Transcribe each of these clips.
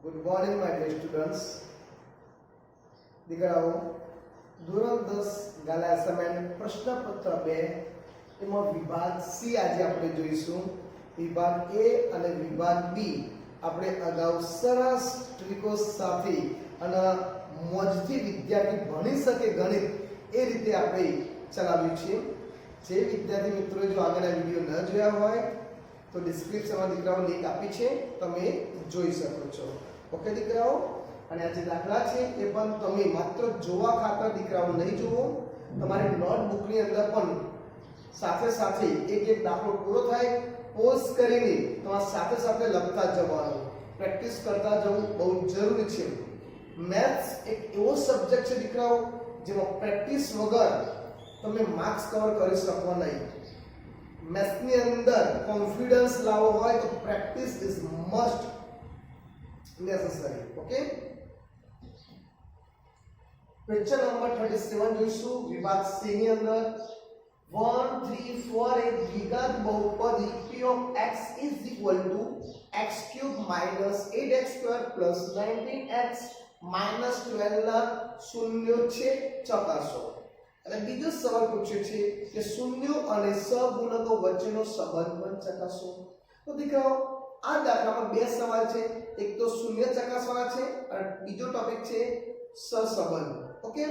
Good morning my dear students. દીકરાઓ, ધોરણ 10 ગાલા assignment પ્રશ્નપત્ર 2 એમાં વિભાગ સી આજે આપણે જોઈશું. વિભાગ એ અને વિભાગ બી આપણે અગાઉ સરસ ટ્રીકો સાથે અને મોજથી વિદ્યાર્થી ભણી શકે ગણિત એ રીતે આપણે ચલાવ્યું છે. જે વિદ્યાર્થી મિત્રો જો આગળના વિડીયો ન જોયા હોય તો ડિસ્ક્રિપ્શનમાં દીકરાઓ લિંક આપી છે, તમે જોઈ શકો છો. ઓકે દીકરાઓ, અને આ જે દાખલા છે એ પણ તમે માત્ર જોવા ખાતર દીકરાઓ નહીં જુઓ, તમારી નોટબુકની અંદર પણ સાથે સાથે એક દાખલો પૂરો થાય પોઝ કરીને તમારે સાથે સાથે લખતા જવાનું, પ્રેક્ટિસ કરતા જવું બહુ જરૂરી છે. મેથ્સ એક એવો સબ્જેક્ટ છે દીકરાઓ જેમાં પ્રેક્ટિસ વગર તમે માર્ક્સ કવર કરી શકો નહીં. મેથ્સની અંદર કોન્ફિડન્સ લાવવો હોય તો practice is must necessary. Okay, question number 37 જોઈશું. વિભાગ સી ની અંદર 1 3 4 એક દ્વિઘાત બહુપદી p of x is equal to x³ minus 8x² plus 19x minus 12 ના શૂન્યો છે ચકાસો. અને બીજો સવાલ પૂછ્યો છે કે શૂન્યો અને સહગુણકો વચ્ચેનો સંબંધ પણ ચકાસો. તો દીકરાઓ, આ દાખલામાં બે સવાલ છે, એક તો શૂન્ય ચકાસવાના છે અને બીજો ટોપિક છે સહસંબંધ. ઓકે,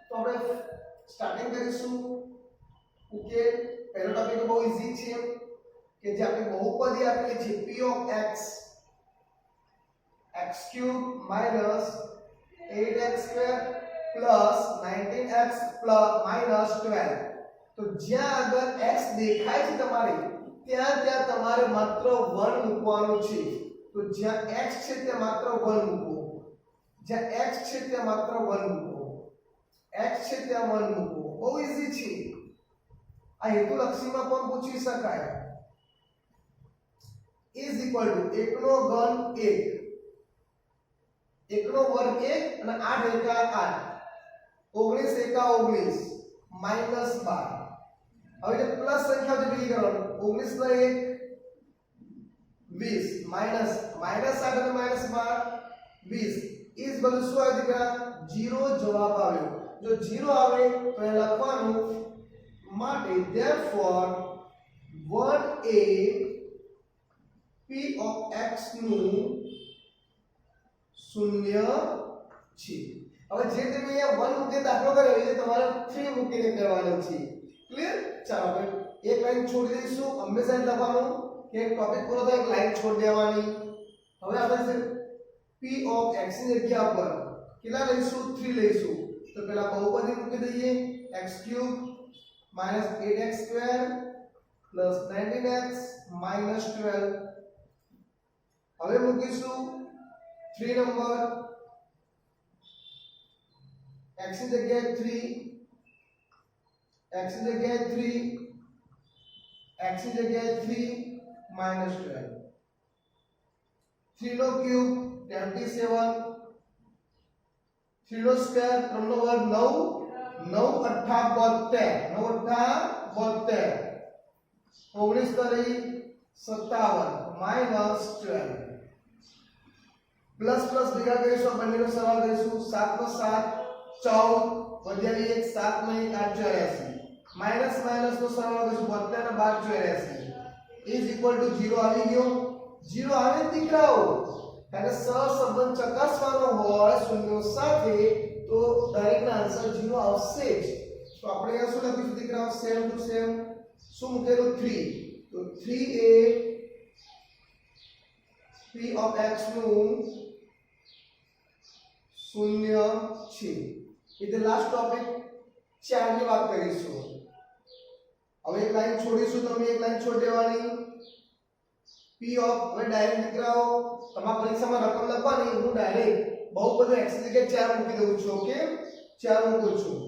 તો આપણે સ્ટાર્ટિંગ કરીશું. ઓકે, પહેલો ટોપિક બહુ ઈઝી છે કે જે આપણે બહુપદી આપેલી છે p of x x³ minus 8x² plus 19x minus 12. તો જ્યાં આગળ x દેખાય છે તમારે ત્યાં તમારે માત્ર 1 મૂકવાનું છે. તો જ્યાં x છે ત્યાં માત્ર 1 મૂકો, જ્યાં x છે ત્યાં માત્ર 1 મૂકો, x છે ત્યાં 1 મૂકો. બહુ ઈઝી છે. આ હેતુલક્ષીમાં પણ પૂછી શકાય. ઇઝ ઇક્વલ ટુ 1 નો ઘન 1, 1 નો વર્ગ 1 અને 8 એકા 8, 19 એકા 19 માઈનસ 12. હવે પ્લસ સંખ્યા જે ભેગી કરવાનું, 19 ના 1 20 માઈનસ 8 અને માઈનસ 12 20 ઇઝ બધું શું આવે દીકરા? 0 જવાબ આવ્યો. જો 0 આવે તો એ લખવાનું માટે therefore 1 A p of x નું શૂન્ય છે. હવે જે તમે અહીંયા 1 મૂકીને દાખલો કર્યો એ તમારે 3 મૂકીને કરવાનો છે. ક્લિયર? ચાલો આપણે એક લાઈન છોડી દઈશું. હંમેશા લખવાનું કે એક ટોપિક પૂરો થાય એક લાઈન છોડી દેવાની. હવે આપણે p of x ની જગ્યા પર કેટલા લઈશું? 3 લઈશું. તો પહેલા બહુપદી મૂકી દઈએ, x³ minus 8x² plus 19x minus 12. હવે મૂકીશું 3 નંબર, x ની જગ્યાએ 3, x ની જગ્યાએ 3, x ની જગ્યાએ 3 minus 12. 3 નો ક્યુબ 27, 3 નો સ્ક્વેર 3 નો વર્ગ 9, 9 8 72, 9 8 72, 19 તરી 57 minus 12. પ્લસ પ્લસ ભેગા કરીશું, બંનેનો સરવાળો કરીશું. 7 નો 7 14 વધ્યા 1 7 નો 1 8 84 માઈનસ માઈનસ નો સરવાળો કરીશું. 72 ને 12 84 ઇઝ ઇક્વલ ટુ 0 આવી ગયો. 0 આવે દીકરાઓ, ત્યારે સહસંબંધ ચકાસવાનો હોય શૂન્યો સાથે તો દરેકના આન્સર 0 આવશે જ. તો આપણે અહીંયા શું લખીશું દીકરાઓ? Same to same. શું મૂકેલું? 3. તો 3 એ p of x નું શૂન્ય છે. એટલે લાસ્ટ ટોપિક 4 ની વાત કરીશું. હવે એક લાઈન છોડીશું, તમે એક લાઈન છોડી દેવાની. p of, હવે ડાયરેક્ટ દીકરાઓ તમારા પરીક્ષામાં રકમ લખવાની, હું ડાયરેક્ટ બહુપદી x ની જગ્યાએ 4 મૂકી દઉં છું. ઓકે, 4 મૂકું છું.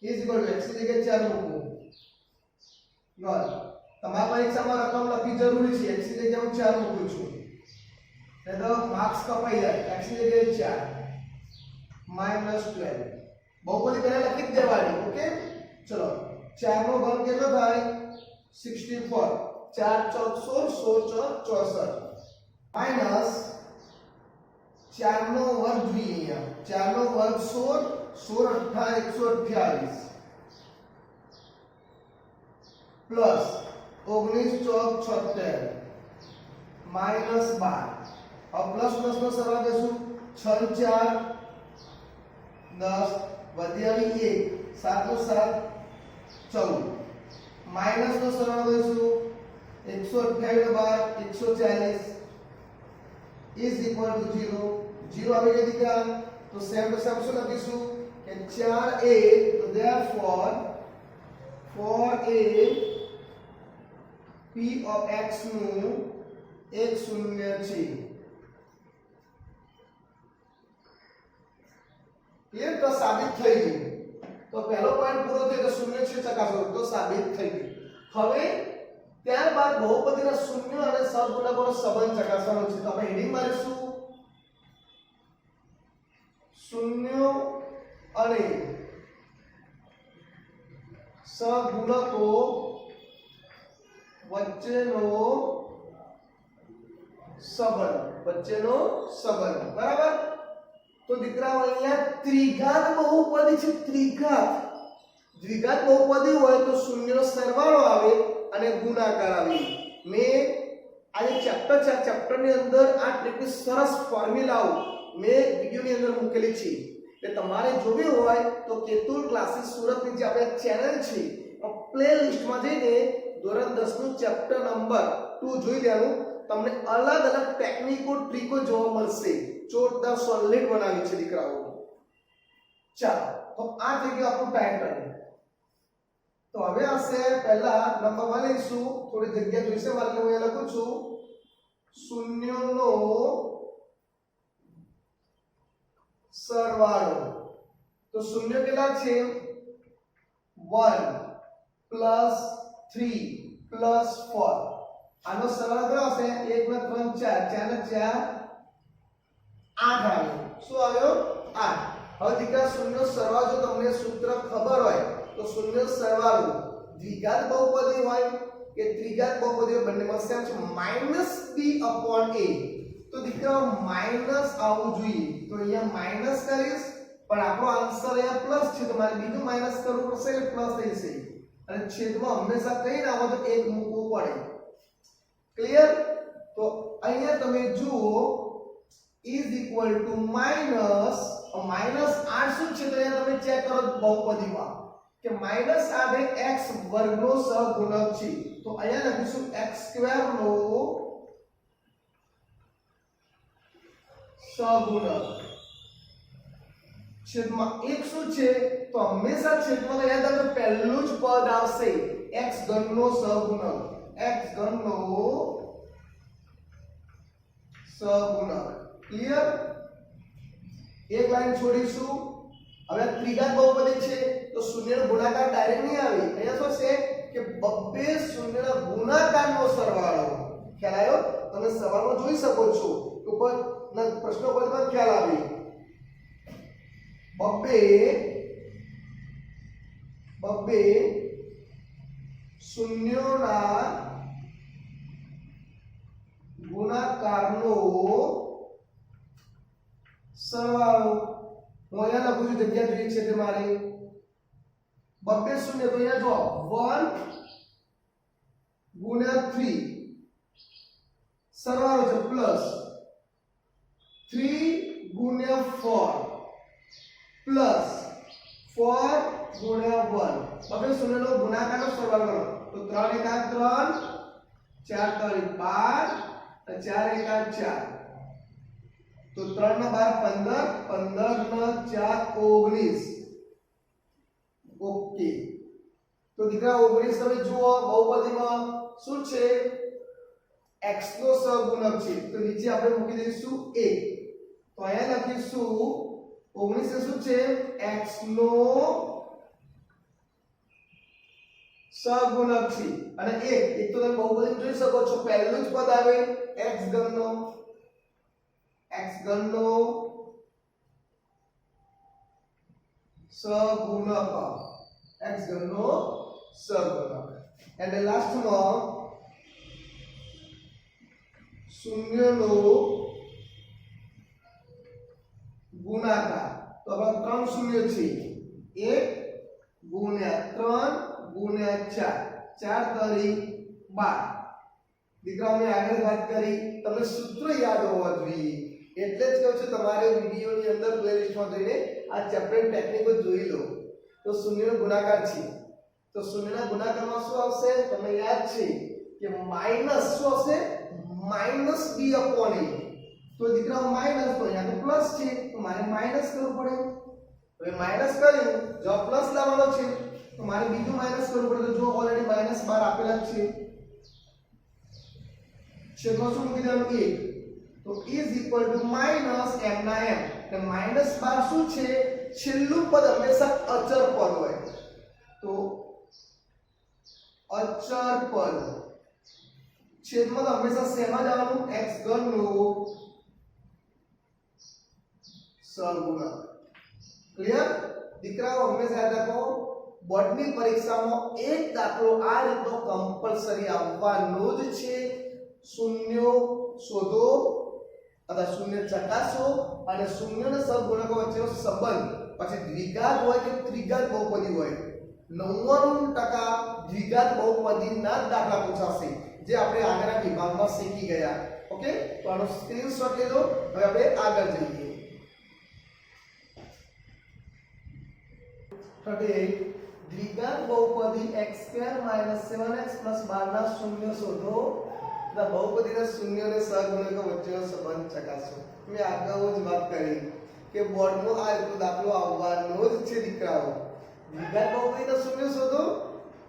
ઇઝ ઇક્વલ ટુ x ની જગ્યાએ 4 મૂકું. ગોળ, તમારા પરીક્ષામાં રકમ લખવી જરૂરી છે. x ની જગ્યાએ હું 4 મૂકું છું. તો માર્ક્સ કપાઈ જાય. x ની જગ્યાએ 4 minus 12. બહુપદી પહેલા લખી જ દેવાની. ઓકે, ચલો 4 નો ઘન કેટલો થાય? 64. 4 14 16 16 64 minus 4 નો વર્ગ જોઈએ અહીંયા 4 નો વર્ગ 16 16 128 પ્લસ 19 ચોક 76 માઈનસ 12 अब प्लस प्लस નો સરવાળો દેશું 6 4 10 વધ્યાવી 1 7 નો 7 14 માઈનસ નો સરવાળો દેશું 128 નો 12 140 is equal to 0 0 આવી ગઈ દીકરા તો સેમ ટુ સેમ શું લખીશું કે 4a તો therefore for a p of x નું એક શૂન્ય છે ये तो साबित થઈ ગયું તો પહેલો પોઈન્ટ પૂરો થયો તો શૂન્ય છે ચકાસો તો સાબિત થઈ ગયું હવે ત્યારબાદ બહુપદીના શૂન્ય અને સહગુણકોનો સંબંધ ચકાસવાનો છે તો આપણે હેડિંગ મારીશું શૂન્ય અને સહગુણકો વચ્ચેનો સંબંધ બરાબર तो દીકરાઓ અહીંયા ત્રિઘાત બહુપદી છે ત્રિઘાત દ્વિઘાત બહુપદી હોય તો શૂન્યનો સરવાળો આવે અને ગુણાકાર આવે મે આ ચેપ્ટરની અંદર આ ટ્રીકની સરસ ફોર્મ્યુલાઓ મે વિડિયોની અંદર મૂકેલી છે એટલે તમારે જોવી હોય તો કેતુલ ક્લાસીસ સુરતની જે આપણે ચેનલ છે પ્લેલિસ્ટમાં જઈને ધોરણ 10 નું ચેપ્ટર નંબર 2 જોઈ લેવાનું તમને અલગ અલગ ટેકનિકો ટ્રીકો જોવા મળશે જોરદાર સોલિડ બનાવી છે દીકરાઓ ચાલો તો આ થઈ ગયું આપણું પેટર્ન તો હવે આશે પહેલા નંબર 1 લઈશું થોડી જગ્યા જોઈશે મારે હું અહીંયા લખું છું શૂન્યનો સરવાળો તો શૂન્ય કેટલા છે 1 3 4 આનો સરવાળો કેટલો હશે 1 3 4 4 8 આવ્યો શું આવ્યો 8 હવે દીકરા શૂન્ય સરવાળો જો તમને સૂત્ર ખબર હોય તો શૂન્ય સરવાળો દ્વિઘાત બહુપદી હોય કે ત્રિઘાત બહુપદી હોય બંનેમાં સેમ છે -b/a તો દીકરા માઈનસ આવવું જોઈએ તો અહીંયા માઈનસ કરીશ પણ આપણો આન્સર અહીંયા પ્લસ છે તો મારે બીજું માઈનસ કરવું પડશે એટલે પ્લસ થઈ જશે અને છેદમાં હંમેશા કઈ ના આવે તો એક મૂકવું પડે ક્લિયર તો અહીંયા તમે જુઓ is equal to minus 8 શું છે તો અહીંયા તમે ચેક કરો બહુપદીમાં કે -8 એ x વર્ગનો સહગુણક છે તો અહીંયા લખીશું x² નો સહગુણક છેદમાં 1 શું છે તો હંમેશા છેદમાં યાદ રાખો પહેલું જ પદ આવશે x ઘનનો સહગુણક x ઘનનો સહગુણક ક્લિયર એક લાઈન છોડીશું હવે ત્રિઘાત બહુપદી છે તો શૂન્યનો ગુણાકાર ડાયરેક્ટ નહીં આવે અહીંયા શું છે કે બબ્બે શૂન્યના ગુણાકારનો સરવાળો ખ્યાલ આવ્યો તમે સવાલમાં જોઈ શકો છો ઉપર પ્રશ્નો પત્રમાં ખ્યાલ આવે બબ્બે શૂન્યના ગુણાકારનો સરવાળો હું અહીંયા લખું છું જગ્યા જોઈએ છે કે મારે બબ્બે શૂન્ય તો અહીંયા જો 1 * 3 સરવાળો છે પ્લસ 3 * 4 પ્લસ 4 * 1 બબ્બે શૂન્યનો ગુણાકારનો સરવાળો કરો તો 3 * 1 3 4 * 12 4 * 4 तो 3 ના 12 15 15 ના 4 19 ઓકે તો દીકરા 19 તમે જુઓ બહુપદીમાં શું છે x નો સહગુણક છે તો નીચે આપણે મૂકી દઈશું 1 તો અહીંયા લખીશું 19 શું છે x નો સહગુણક છે અને 1 તો તમે બહુપદીમાં જોઈ શકો છો પહેલું જ પદ આવે x ઘનનો x ઘનનો સહગુણક x ઘનનો સહગુણક and the last one શૂન્યનો ગુણાકાર તો આપણે 3 શૂન્ય છે 1 ગુણ્યા 3 ગુણ્યા 4 4 તરી 12 દીકરાઓ મેં આગળ વાત કરી તમને સૂત્ર યાદ હોવા જોઈએ એટલે જ કહું છું તમારે વિડિયોની અંદર પ્લેલિસ્ટમાં જઈને આ ચેપ્ટર ટેકનિકો જોઈ લો તો શૂન્યનો ગુણાકાર છે તો શૂન્યના ગુણાકારમાં શું આવશે તમને યાદ છે કે માઈનસ શું આવશે માઈનસ b upon a તો દીકરાઓ માઈનસ તો અહીંયા તો પ્લસ છે તો મારે માઈનસ કરવું પડે હવે માઈનસ કર્યું જો પ્લસ લાવવાનો છે તો મારે બીજું માઈનસ કરવું પડે તો જો ઓલરેડી માઈનસ 12 આપેલા છે છેદમાં શું મૂકી દેવાનું 1 તો is equal to minus m ના m એટલે માઈનસ 12 શું છે છેલ્લું પદ હંમેશા અચર પદ હોય તો અચર પદ છેદમાં હંમેશા શેમાં જવાનું x ઘનનો સહગુણક ક્લિયર દીકરાઓ હંમેશા યાદ રાખો બોર્ડની પરીક્ષામાં એક દાખલો આ રીતનો કમ્પલસરી આવવાનો જ છે શૂન્યો શોધો અથવા શૂન્ય ચકાસો અને શૂન્ય અને સહગુણકો વચ્ચેનો સંબંધ પછી દ્વિઘાત હોય કે ત્રિઘાત બહુપદી હોય 99% દ્વિઘાત બહુપદીના દાખલા પૂછાશે જે આપણે આગળના વિભાગમાં શીખી ગયા ઓકે તો આનો સ્ક્રીનશોટ લેજો હવે આપણે આગળ જઈએ 38 દ્વિઘાત બહુપદી x2 7x 12 ના શૂન્ય શોધો તથા બહુપદીના શૂન્ય અને સહગુણકો વચ્ચેનો સંબંધ ચકાસો મેં અગાઉ જ વાત કરી કે બોર્ડમાં આ રીતનો દાખલો આવવાનો જ છે દીકરાઓ દ્વિઘાત બહુપદીના શૂન્ય શોધો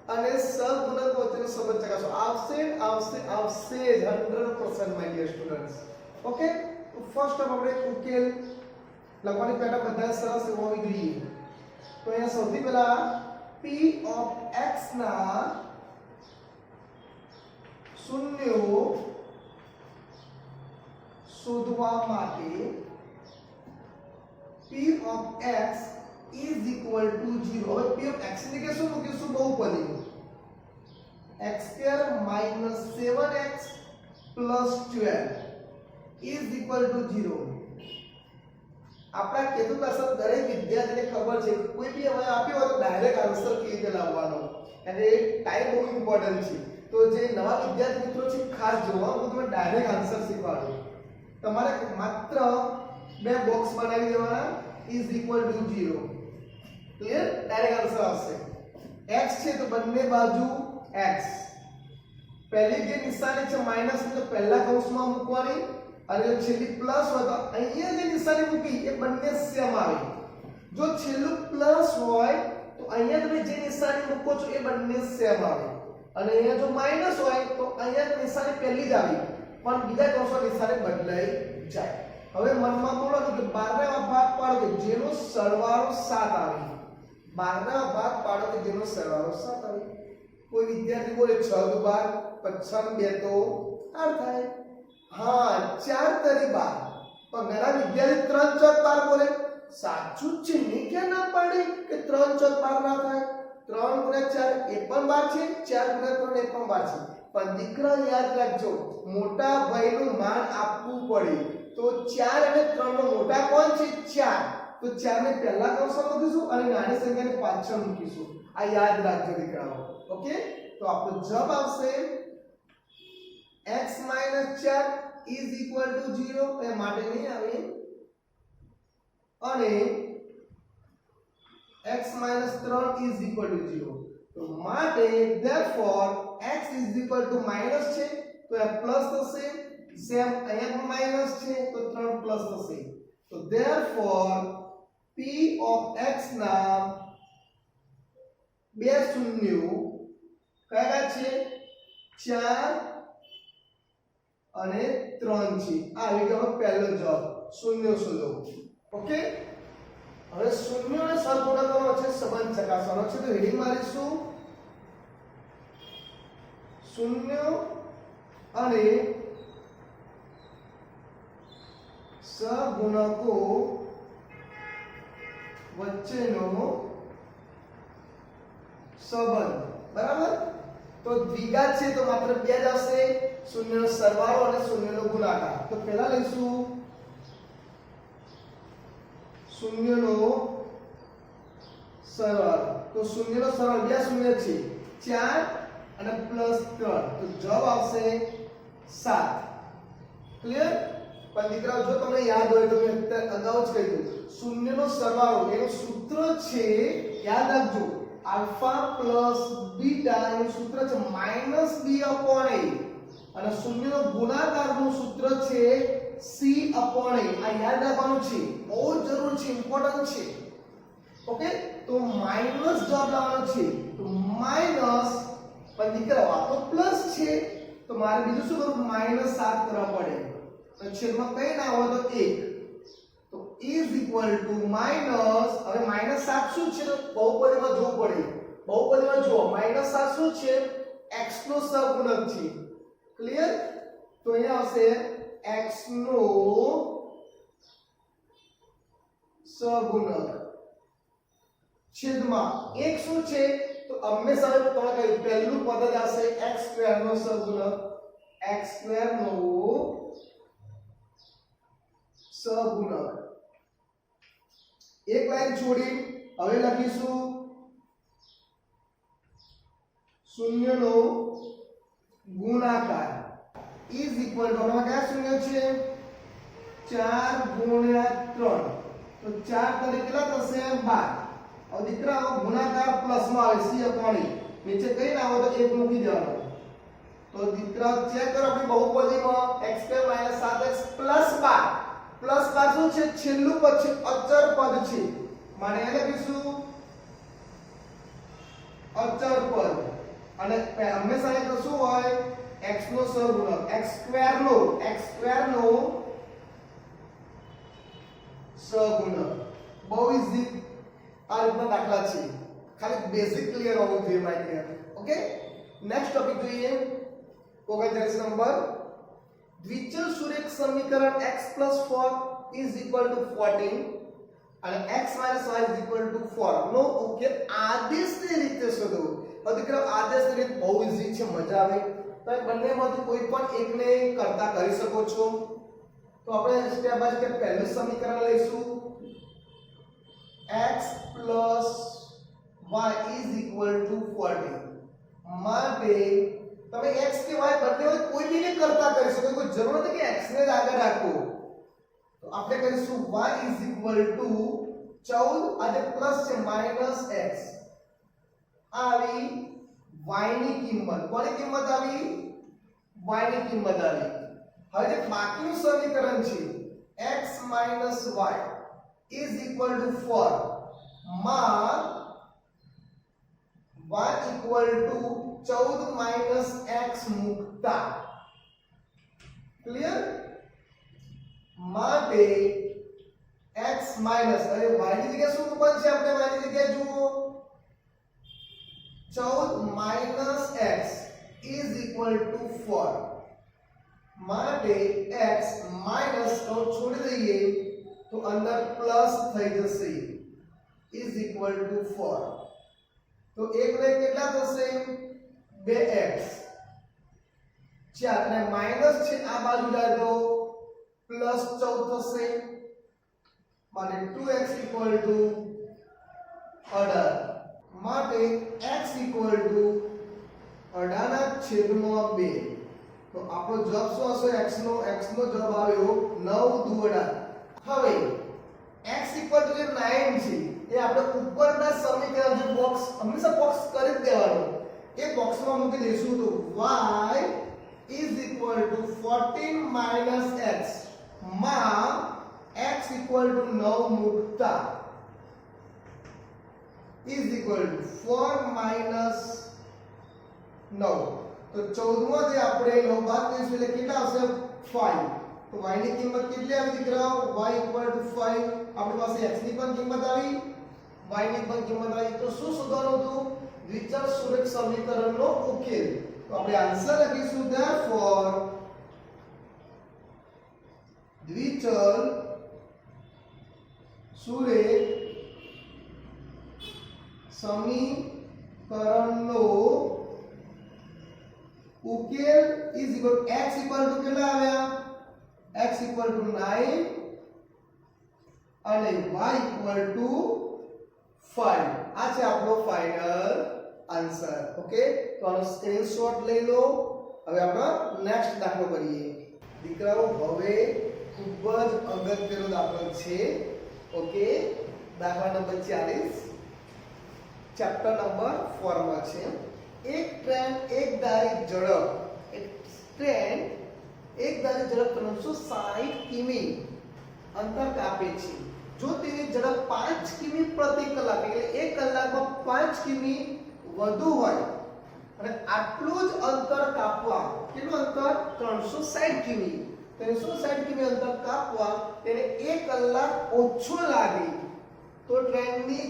અને સહગુણકો વચ્ચેનો સંબંધ ચકાસો આવશે આવશે આવશે 100% માય ડિયર સ્ટુડન્ટ્સ ઓકે તો ફર્સ્ટ આપણે ઉકેલ લખવાની પેટર્ન બધા સરસ હોવી જોઈએ તો અહીંયા સૌથી પહેલા p of x ના શૂન્યો શોધવા માટે p of x is equal to 0 હવે p of x ની કે શું મૂકીશું બહુપદી x2 7x 12 is equal to 0 આપણા કેતુ પાછળ દરેક વિદ્યાર્થીને ખબર છે કોઈ બી હવે આપ્યો હોય તો ડાયરેક્ટ આન્સર કેવી રીતે લાવવાનો અને એ ટાઈમ બહુ ઇમ્પોર્ટન્ટ છે તો જે નવા વિદ્યાર્થી મિત્રો છે ખાસ જોવા હું તમને ડાયરેક્ટ આન્સર શીખવાડું તમારે માત્ર બે બોક્સ બનાવી દેવાના is equal to 0 clear direct answer આવશે x છે તો બંને બાજુ x પહેલી જે નિશાની છે માઈનસ ની તો પહેલા કૌંસમાં મૂકવાની અને જો છેલ્લી પ્લસ હોય તો અહીંયા જે નિશાની મૂકી એ બંને સેમ આવે જો છેલ્લું પ્લસ હોય તો અહીંયા તમે જે નિશાની મૂકો છો એ બંને સેમ આવે અને અહીંયા જો માઈનસ હોય તો અહીંયા નિશાની પહેલી જ આવી પણ બીજા કૌંસમાં નિશાની બદલાઈ જાય હવે મનમાં બોલો કે 12 ના ભાગ પાડો કે જેનો સરવાળો 7 આવે 12 ના ભાગ પાડો કે જેનો સરવાળો 7 આવે કોઈ વિદ્યાર્થી બોલે 6 દુ 12 55 2 તો 8 થાય હા 4 તરી 12 પણ ઘણા વિદ્યાર્થી 3 ચોક 12 બોલે સાચું જ છે ને કે ના પાડે કે 3 ચોક 12 ના થાય 3 ગુણ્યા 4 એ પણ 12 છે 4 ગુણ્યા 3 એ પણ 12 છે પણ દીકરા યાદ રાખજો મોટા ભાઈનું માન આપવું પડે તો 4 અને 3 નો મોટા કોણ છે 4 તો 4 ને પહેલા કૌંસમાં મૂકીશું અને નાની સંખ્યાને પાછળ મૂકીશું આ યાદ રાખજો દીકરાઓ ઓકે તો આપણો જવાબ આવશે x 4 is equal to 0 એ માટે નહીં આવે અને x 3 is equal to 0 તો માટે therefore x is equal to minus છે તો એ પ્લસ થશે સેમ અહીંયા પણ માઈનસ છે તો 3 પ્લસ થશે તો therefore p of x ના બે શૂન્યો કયા છે 4 અને 3 છે આ આવી ગયો પહેલો જવાબ શૂન્યો શોધો ઓકે હવે શૂન્યો અને સહગુણકો વચ્ચે સંબંધ ચકાસવાનો છે તો હેડિંગ મારીશું શૂન્યો અને સહગુણકો વચ્ચેનો સંબંધ બરાબર તો દ્વિઘાત છે તો માત્ર બે જ આવશે શૂન્યનો સરવાળો અને શૂન્યનો ગુણાકાર તો પહેલા લઈશું શૂન્યનો સરવાળો. તો શૂન્યનો સરવાળો બે શૂન્ય છે 4 અને +3 તો જવાબ આવશે 7. ક્લિયર? પણ દીકરાઓ જો તમને યાદ હોય તો મેં અગાઉ જ કહ્યું શૂન્યનો સરવાળો એનું સૂત્ર છે, યાદ રાખજો, આલ્ફા પ્લસ બીટા એનું સૂત્ર છે -b/a અને શૂન્યનો ગુણાકારનું સૂત્ર છે c/a. આ યાદ રાખવાનું છે, બહુ જરૂર છે, ઇમ્પોર્ટન્ટ છે. ઓકે, તો માઈનસ જવાબ લાવવાનો છે. તો માઈનસ, પણ દીકરાઓ આ તો પ્લસ છે તો મારે બીજું શું કરવું? -7 કરવા પડે. તો છેદમાં કઈ ના હોય તો 1. તો ઇઝ ઇક્વલ ટુ માઈનસ, હવે -7 શું છે? બહુપદીમાં જોવું પડે. બહુપદીમાં જુઓ -7 શું છે? x નો સહગુણક છે. ક્લિયર? તો અહીંયા આવશે x નો સહગુણક છેદમાં 1 શું છે? તો હંમેશા તમે કહ્યું પહેલું પદ જ આવશે x² નો સહગુણક, x² નો સહગુણક. એક લાઈન છોડી હવે લખીશું શૂન્યનો ગુણાકાર ઇઝ ઇક્વલ ટુ, આમાં કયા શૂન્ય છે? 4 × 3 તો 4 તરીકે કેટલા થશે? 12. હવે દીકરાઓ ગુણાકાર પ્લસમાં આવે c/a, નીચે કઈ ના આવે તો 1 મૂકી દેવાનો. તો દીકરાઓ ચેક કરો આપણી બહુપદીમાં x² - 7x + 12 શું છે? છેલ્લું પદ છે, અચર પદ છે, માને એને લખીશું અચર પદ. અને હંમેશા એ તો શું હોય? x નો સહગુણક, x² નો સહગુણક. બહુ ઈઝી આ રીતના દાખલા છે, ખાલી બેઝિક ક્લિયર હોવું જોઈએ my dear. Okay, next topic જોઈએ 39 નંબર. દ્વિચલ સુરેખ સમીકરણ x + 4 = 14 અને x - y = 4 નો ઉકેલ આદેશની રીતે શોધો. હવે દીકરા આદેશની રીત બહુ ઈઝી છે, મજા આવે. તમે બંનેમાંથી કોઈ પણ એકને કરતા કરી શકો છો. તો આપણે સ્ટેપ બાય સ્ટેપ પહેલું સમીકરણ લઈશું, x + y = 14. માટે તમે x કે y બંને હોય કોઈ બીને કરતા કરી શકો, કોઈ જરૂર નથી કે x ને જ આગળ રાખો. તો આપણે કરીશું y = 14 અને પ્લસ છે -x. આવી y ની કિંમત, કોની કિંમત આવી? y ની કિંમત આવી. હવે જે બાકીનું સમીકરણ છે x - y = 4 માં y = 14 - x મૂકતા. ક્લિયર? માટે x માઈનસ, હવે y ની જગ્યાએ શું મૂકવાનું છે આપણે? y ની જગ્યાએ જુઓ 14 - x = 4 માટે x માઈનસ તો છોડી દઈએ તો અંદર પ્લસ થઈ જશે = 4. તો એક ને કેટલા થશે? 2x. 4 અને માઈનસ છે આ બાજુ જાય તો +14 થશે. માટે 2x = 18. માટે x = 18/2. તો આપણો જવાબ શું હશે? x નો જવાબ આવ્યો 9 દુગડા. હવે x = જે 9 છે એ આપણે ઉપરના સમીકરણ જે બોક્સ હંમેશા બોક્સ કરી જ દેવાનો, એ બોક્સમાં મૂકી દઈશું. તો y = 14 - x માં x = 9 મૂકતા = 4 - 9. તો 14 માંથી આપણે 9 બાદ કરીશું એટલે કેટલા આવશે? 5. તો y ની કિંમત કેટલી આવી દીકરાઓ? y = 5. આપણી પાસે x ની પણ કિંમત આવી, y ની પણ કિંમત આવી. તો શું શોધવાનું હતું? દ્વિચલ સુરેખ સમીકરણનો ઉકેલ. તો આપણે આન્સર લખીશું therefore દ્વિચલ સુરેખ સમીકરણનો ઉકેલ x = કેટલા આવ્યા? x = 9 અને y = 5. આ છે આપણો ફાઇનલ આન્સર. ઓકે, તો આનો સ્ક્રીનશોટ લઈ લો. હવે આપણે નેક્સ્ટ દાખલો કરીએ. દીકરાઓ, હવે ખૂબ જ અગત્યનો દાખલો છે. ઓકે, દાખલા નંબર 40 ચેપ્ટર નંબર 4 માં છે. એક ટ્રેન એકધારી ઝડપ 360 કિમી અંતર કાપે છે. જો તેની ઝડપ 5 કિમી પ્રતિ કલાક એટલે 1 કલાકમાં 5 કિમી વધુ હોય અને આટલું જ અંતર કાપવા, કેટલું અંતર? 360 કિમી. 360 કિમી અંતર કાપવા તેને 1 કલાક ઓછો લાગે તો ટ્રેનની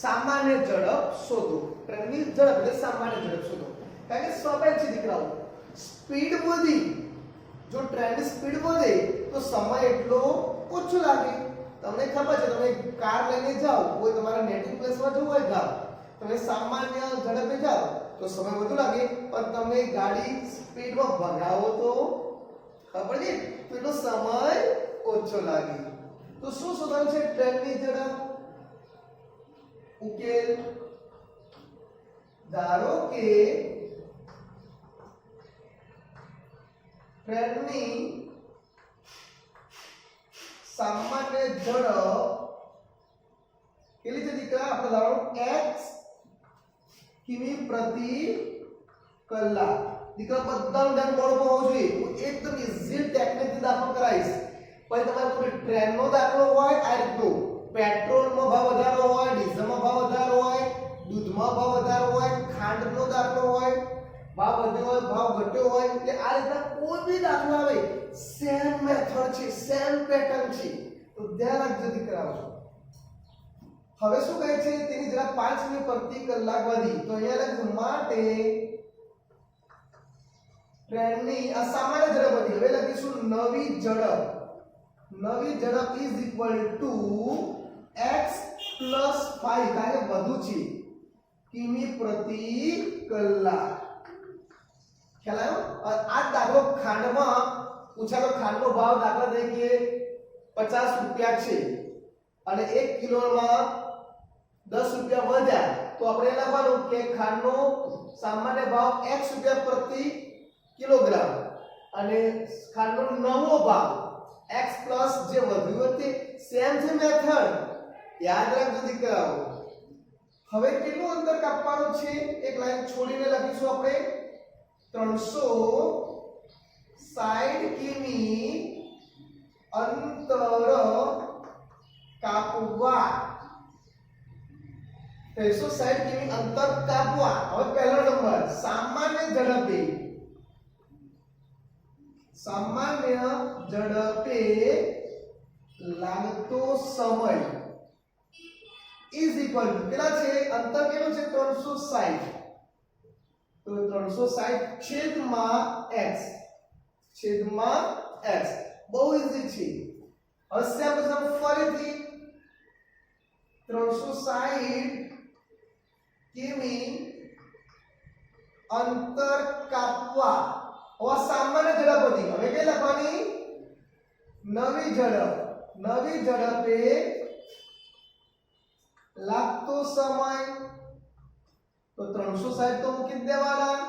સામાન્ય ઝડપ શોધો. ટ્રેનની ઝડપ એટલે સામાન્ય ઝડપ શોધો. કારણ કે સ્વાભાવિક છે દીકરાઓ, સ્પીડ વધી, જો ટ્રેનની સ્પીડ વધે તો સમય એટલો ઓછો લાગે. તમને ખબર છે, તમે કાર લઈને જાઓ, કોઈ તમારા નેટિવ પ્લેસમાં જવું હોય ગામ, તમે સામાન્ય ઝડપે જાઓ તો સમય વધુ લાગે, પણ તમે ગાડી સ્પીડમાં ભગાવો તો ખબર છે તો એટલો સમય ઓછો લાગે. તો શું શોધવાનું છે? ટ્રેનની ઝડપ. ઉકેલ: ધારો કે ટ્રેનની સામાન્ય ઝડપ કેટલી છે દીકરા? આપણે ધારો x કિમી પ્રતિ કલાક. દીકરા બધાનું ધ્યાન બોર્ડ પર હોવું જોઈએ. હું એકદમ ઈઝી ટેકનિકથી દાખલો કરાવીશ. પછી તમારે કોઈ ટ્રેનનો દાખલો હોય આ રીતનો, પેટ્રોલમાં ભાવ વધારો હોય, ડીઝલમાં ભાવ વધારો હોય, દૂધમાં ભાવ વધારો હોય, ખાંડનો દાખલો હોય, ભાવ વધ્યો હોય, ભાવ ઘટ્યો હોય, એટલે આ રીતના કોઈ બી દાખલો આવે સેમ મેથડ છે, સેમ પેટર્ન છે. તો ધ્યાન રાખજો દીકરાઓ. હવે શું કહે છે? તેની ઝડપ 5 કિમી પ્રતિ કલાક વધી. તો અહીંયા લખું માટે ટ્રેનની આ સામાન્ય ઝડપ વધી. હવે લખીશું નવી ઝડપ. નવી ઝડપ is equal to x plus 5, કારણ કે વધુ છે, કિમી પ્રતિ કલાક. ખ્યાલ આવ્યો? આ દાખલો ખાંડમાં પૂછાતો, ખાંડનો ભાવ દાખલા તરીકે 50 રૂપિયા છે અને 1 કિલોમાં 10 રૂપિયા વધ્યા તો આપણે લખવાનું કે ખાંડનો સામાન્ય ભાવ x રૂપિયા પ્રતિ કિલોગ્રામ અને ખાંડનો નવો ભાવ x પ્લસ જે વધ્યું તે સેમ છે મેથડ. યાદ રાખજો દીકરાઓ. હવે કેટલું અંતર કાપવાનું છે? એક લાઈન છોડીને લખીશું આપણે 360 કિમી અંતર કાપવા. 360 કિમી અંતર કાપવા. હવે પહેલો નંબર સામાન્ય ઝડપે. સામાન્ય ઝડપે લાગતો સમય ઇઝ ઇક્વલ ટુ કેટલા છે? અંતર કેટલું છે? 360. તો 360 છેદમાં x. છેદમાં x. બહુ ઈઝી છે. હવે સ્ટેપ નંબર ફરીથી 360 કિમી અંતર કાપવા. હવે સામાન્ય ઝડપ હતી. હવે કઈ લખવાની? નવી ઝડપ. નવી ઝડપે લાગતો સમય. તો 360 તો મૂકી દેવાના.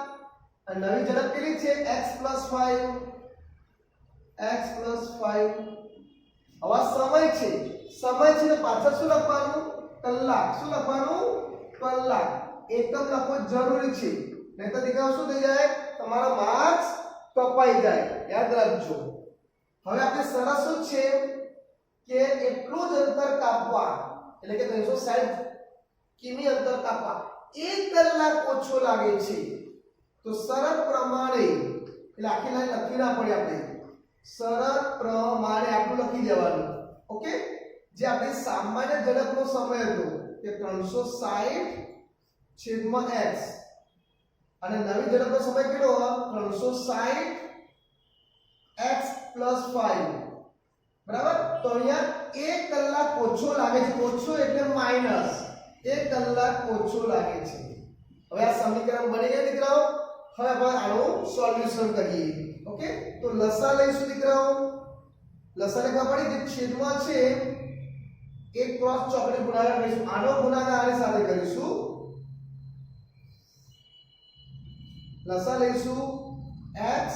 અને નવી ઝડપ કેટલી છે? x + 5. x + 5. હવે સમય છે. સમય છે તો પાછળ શું લખવાનું? કલાક. શું લખવાનું? કલાક. એકમ લખવો જરૂરી છે, નહીં તો દીકરાઓ શું થઈ જાય? તમારા માર્ક્સ કપાઈ જાય. યાદ રાખજો. હવે આપણે શરત શું છે કે એટલું જ અંતર કાપવા, એટલે કે 360 કિમી અંતર કાપવા 1 કલાક ઓછો લાગે છે. તો શરત પ્રમાણે, એટલે આખી લાઈન લખી ના પડે આપણે, શરત પ્રમાણે આટલું લખી દેવાનું. ઓકે, જે આપણી સામાન્ય ઝડપનો સમય હતો કે 360 છેદમાં x અને નવી ઝડપનો સમય કેટલો? 360 x + 5. બરાબર? તો અહીંયા 1 કલાક ઓછો લાગે છે. ઓછો એટલે માઈનસ. 1 કલાક ઓછો લાગે છે. હવે આ સમીકરણ બની ગયા દીકરાઓ. હવે આપણે આનું સોલ્યુશન કરીએ. ઓકે, તો લસા લઈશું દીકરાઓ. લસા ને ખબર પડી કે છેદમાં છે એક ક્રોસ ચોકડી ગુણાકાર કરીશું, આનો ગુણાકાર આની સાથે કરીશું, લસા લઈશું x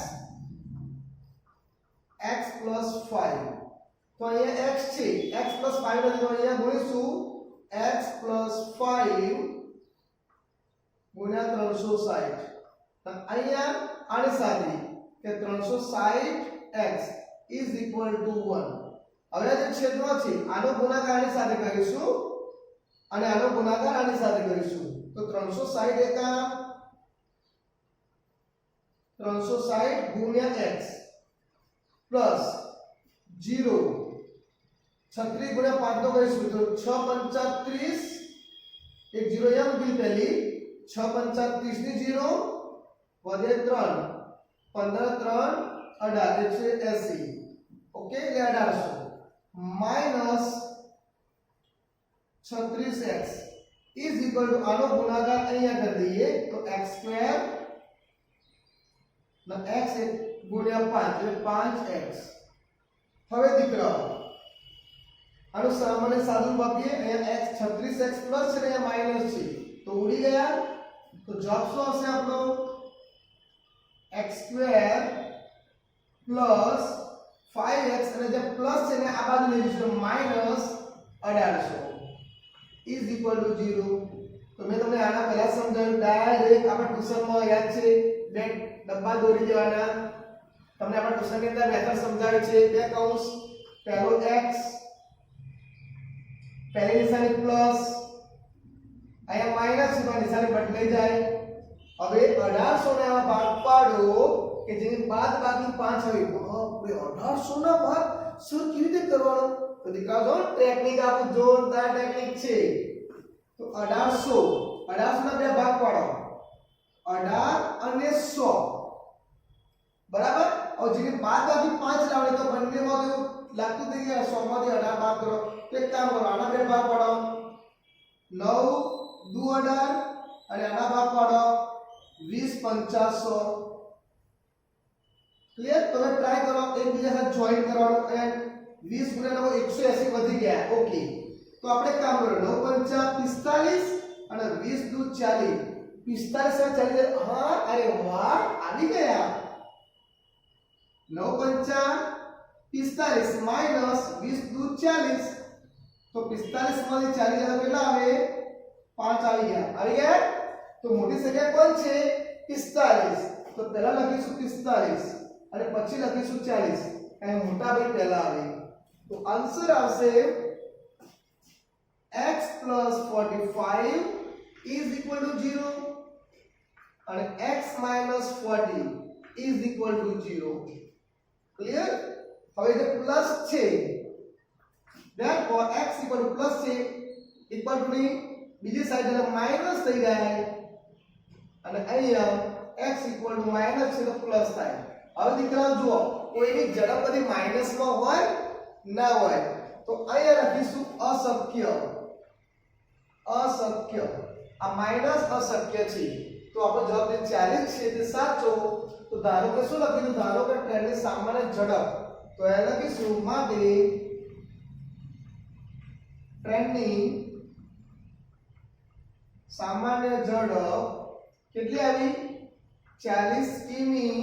x plus 5, તો અહીંયા x છે, x plus 5 નથી, તો અહીંયા ગુણીશું x plus 5 ગુણ્યા 360, અહીંયા આની સાથે કે 360x is equal to 1. હવે જે છેદમાં છે આનો ગુણાકાર આની સાથે કરીશું અને આનો ગુણાકાર આની સાથે કરીશું, તો 360 એકા 360 ગુણ્યા x પ્લસ 0 36 ગુણ્યા 5 તો કરીશું, તો 6 પંચા 30, એક 0 અહીંયા મૂકી પહેલી, 6 પંચા 30 ની 0 વધે 3, 15 3 18 એટલે 80. ઓકે, એટલે 1800 minus 36x is equal to આનો ગુણાકાર અહીંયા કરી દઈએ, તો x² ના x ગુણ્યા 5 એટલે 5x. હવે દીકરાઓ આનું સામાન્ય સાદું આપીએ, અહીંયા x 36x પ્લસ છે ને અહીંયા માઈનસ છે, તો ઉડી ગયા, તો જવાબ શું આવશે આપણો x² પ્લસ 5x અને જે પ્લસ છે ને આ બાજુ લઈ જઈશું, માઈનસ 1800 ઇઝ ઇક્વલ ટુ 0. તો મેં તમને આના પહેલા સમજાવ્યું, ડાયરેક્ટ આપણે ટ્યુશનમાં યાદ છે બે ડબ્બા દોરી દેવાના, તમને આપણે ટ્યુશનની અંદર મેથડ સમજાવી છે, બે કૌંસ, પહેલો x પહેલી નિશાની પ્લસ, અહીંયા માઈનસ છે તો નિશાની બદલાઈ જાય. હવે 1800 ને આ ભાગ પાડો કે જેની બાદ બાકી 5 આવી, બાપરે 1800 ના ભાગ સર કેવી રીતે કરવાનો? તો દીકરા જો ટેકનિક આપણું જોરદાર ટેકનિક છે. તો 1800 ના બે ભાગ પાડો, 18 અને 100 બરાબર. હવે જેની બાદ બાકી 5 લાવડે તો બંનેમાં તો લાગતું થઈ ગયા, 100 માંથી 18 બાદ કરો, તો એક કામ કરો, આના બે ભાગ પાડો, 9 દુ 18 અને આના ભાગ પાડો 20 50 100. ક્લિયર? તમે ટ્રાય કરો એકબીજા સાથે જોઈન કરવાનું, અને 20 ગુણ્યા 9 180 વધી ગયા. ઓકે, તો આપણે કામ કરો, 9 5 45 અને 20 દુ 40, 45 અને 40, હા અરે વાહ આવી ગયા. 9 5 45 માઈનસ 20 દુ 40, તો 45 માંથી 40 જતા કેટલા આવે? 5 આવી ગયા. આવી ગયા? તો મોટી સંખ્યા કોણ છે? 45. તો પહેલા લખીશું 45 અને પછી લખીશું 40, અને મોટા ભાઈ પહેલા આવે. તો આન્સર આવશે x plus 45 is equal to 0 અને x minus 40 is equal to 0. Clear? હવે જે પ્લસ છે therefore x equal to plus છે ઇક્વલ ટુ ની બીજી સાઈડ એટલે માઈનસ થઈ જાય, અને અહીંયા x equal to માઈનસ છે તો પ્લસ થાય. હવે દીકરાઓ જુઓ, કોઈની ઝડપ બધી માઈનસમાં હોય ના હોય, તો અહીંયા લખીશું અશક્ય. અશક્ય, આ માઈનસ અશક્ય છે, તો આપણો જવાબ જે 40 છે તે સાચો. તો ધારો કે શું લખીશું? ધારો કે ટ્રેનની સામાન્ય ઝડપ, તો એ લખીશું માટે ટ્રેનની સામાન્ય ઝડપ કેટલી આવી? 40 કિમી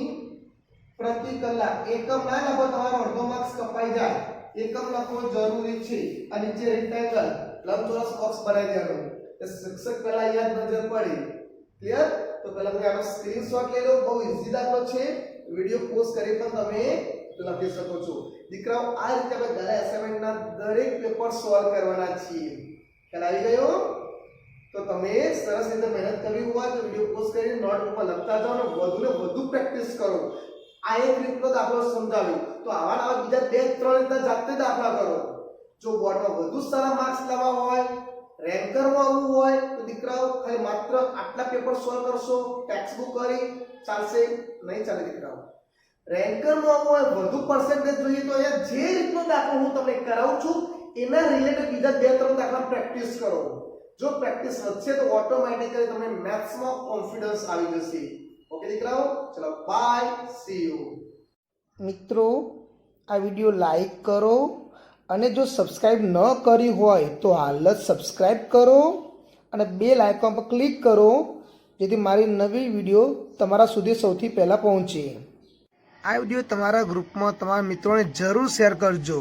પ્રતિ કલાક. એકમ ના લખો, તમારો અડધો માર્ક્સ કપાઈ જાય. એકમ લખવો જરૂરી છે. અને નીચે રેક્ટેંગલ લંબચોરસ બોક્સ બનાવી દેવાનું, એ શિક્ષક પહેલા યાદ નજર પડી. ક્લિયર? તો પહેલા તમે આનો સ્ક્રીનશોટ લઈ લો, બહુ ઈઝી દાખલો છે, વિડિયો પોસ્ટ કરી પણ તમે લખી શકો છો. દીકરાઓ આ રીતે આપણે ઘરે અસાઇનમેન્ટના દરેક પેપર સોલ્વ કરવાના છીએ. ખ્યાલ આવી ગયો? તો તમે સરસ રીતે મહેનત કરવી હોય તો વિડિયો પોસ્ટ કરીને નોટ ઉપર લખતા જાઓ અને વધુને વધુ પ્રેક્ટિસ કરો. આ એક રીતનો દાખલો સમજાવ્યો, તો આવા બીજા 2-3 રીતના જાતે દાખલા કરો. જો બોર્ડમાં વધુ સારા માર્ક્સ લાવવા હોય, રેન્કરમાં આવવું હોય, તો દીકરાઓ ખાલી માત્ર આટલા પેપર સોલ્વ કરશો, ટેક્સ્ટ બુક કરી ચાલશે નહીં? ચાલે દીકરાઓ. રેન્કરમાં આવવું હોય, વધુ પર્સન્ટેજ જોઈએ, તો અહીંયા જે રીતનો દાખલો હું તમને કરાવું છું એના રિલેટેડ બીજા 2-3 દાખલા પ્રેક્ટિસ કરો. જો પ્રેક્ટિસ વધશે તો ઓટોમેટિકલી તમને મેથ્સમાં કોન્ફિડન્સ આવી જશે. ઓકે દીકરાઓ, ચલો બાય, સી યુ. મિત્રો, આ વિડિયો લાઈક કરો અને જો સબસ્ક્રાઈબ ન કરી હોય તો હાલ જ સબસ્ક્રાઈબ કરો અને બેલ આઇકોન પર ક્લિક કરો, જેથી મારી નવી વિડીયો તમારા સુધી સૌથી પહેલાં પહોંચે. આ વિડીયો તમારા ગ્રુપમાં તમારા મિત્રોને જરૂર શેર કરજો.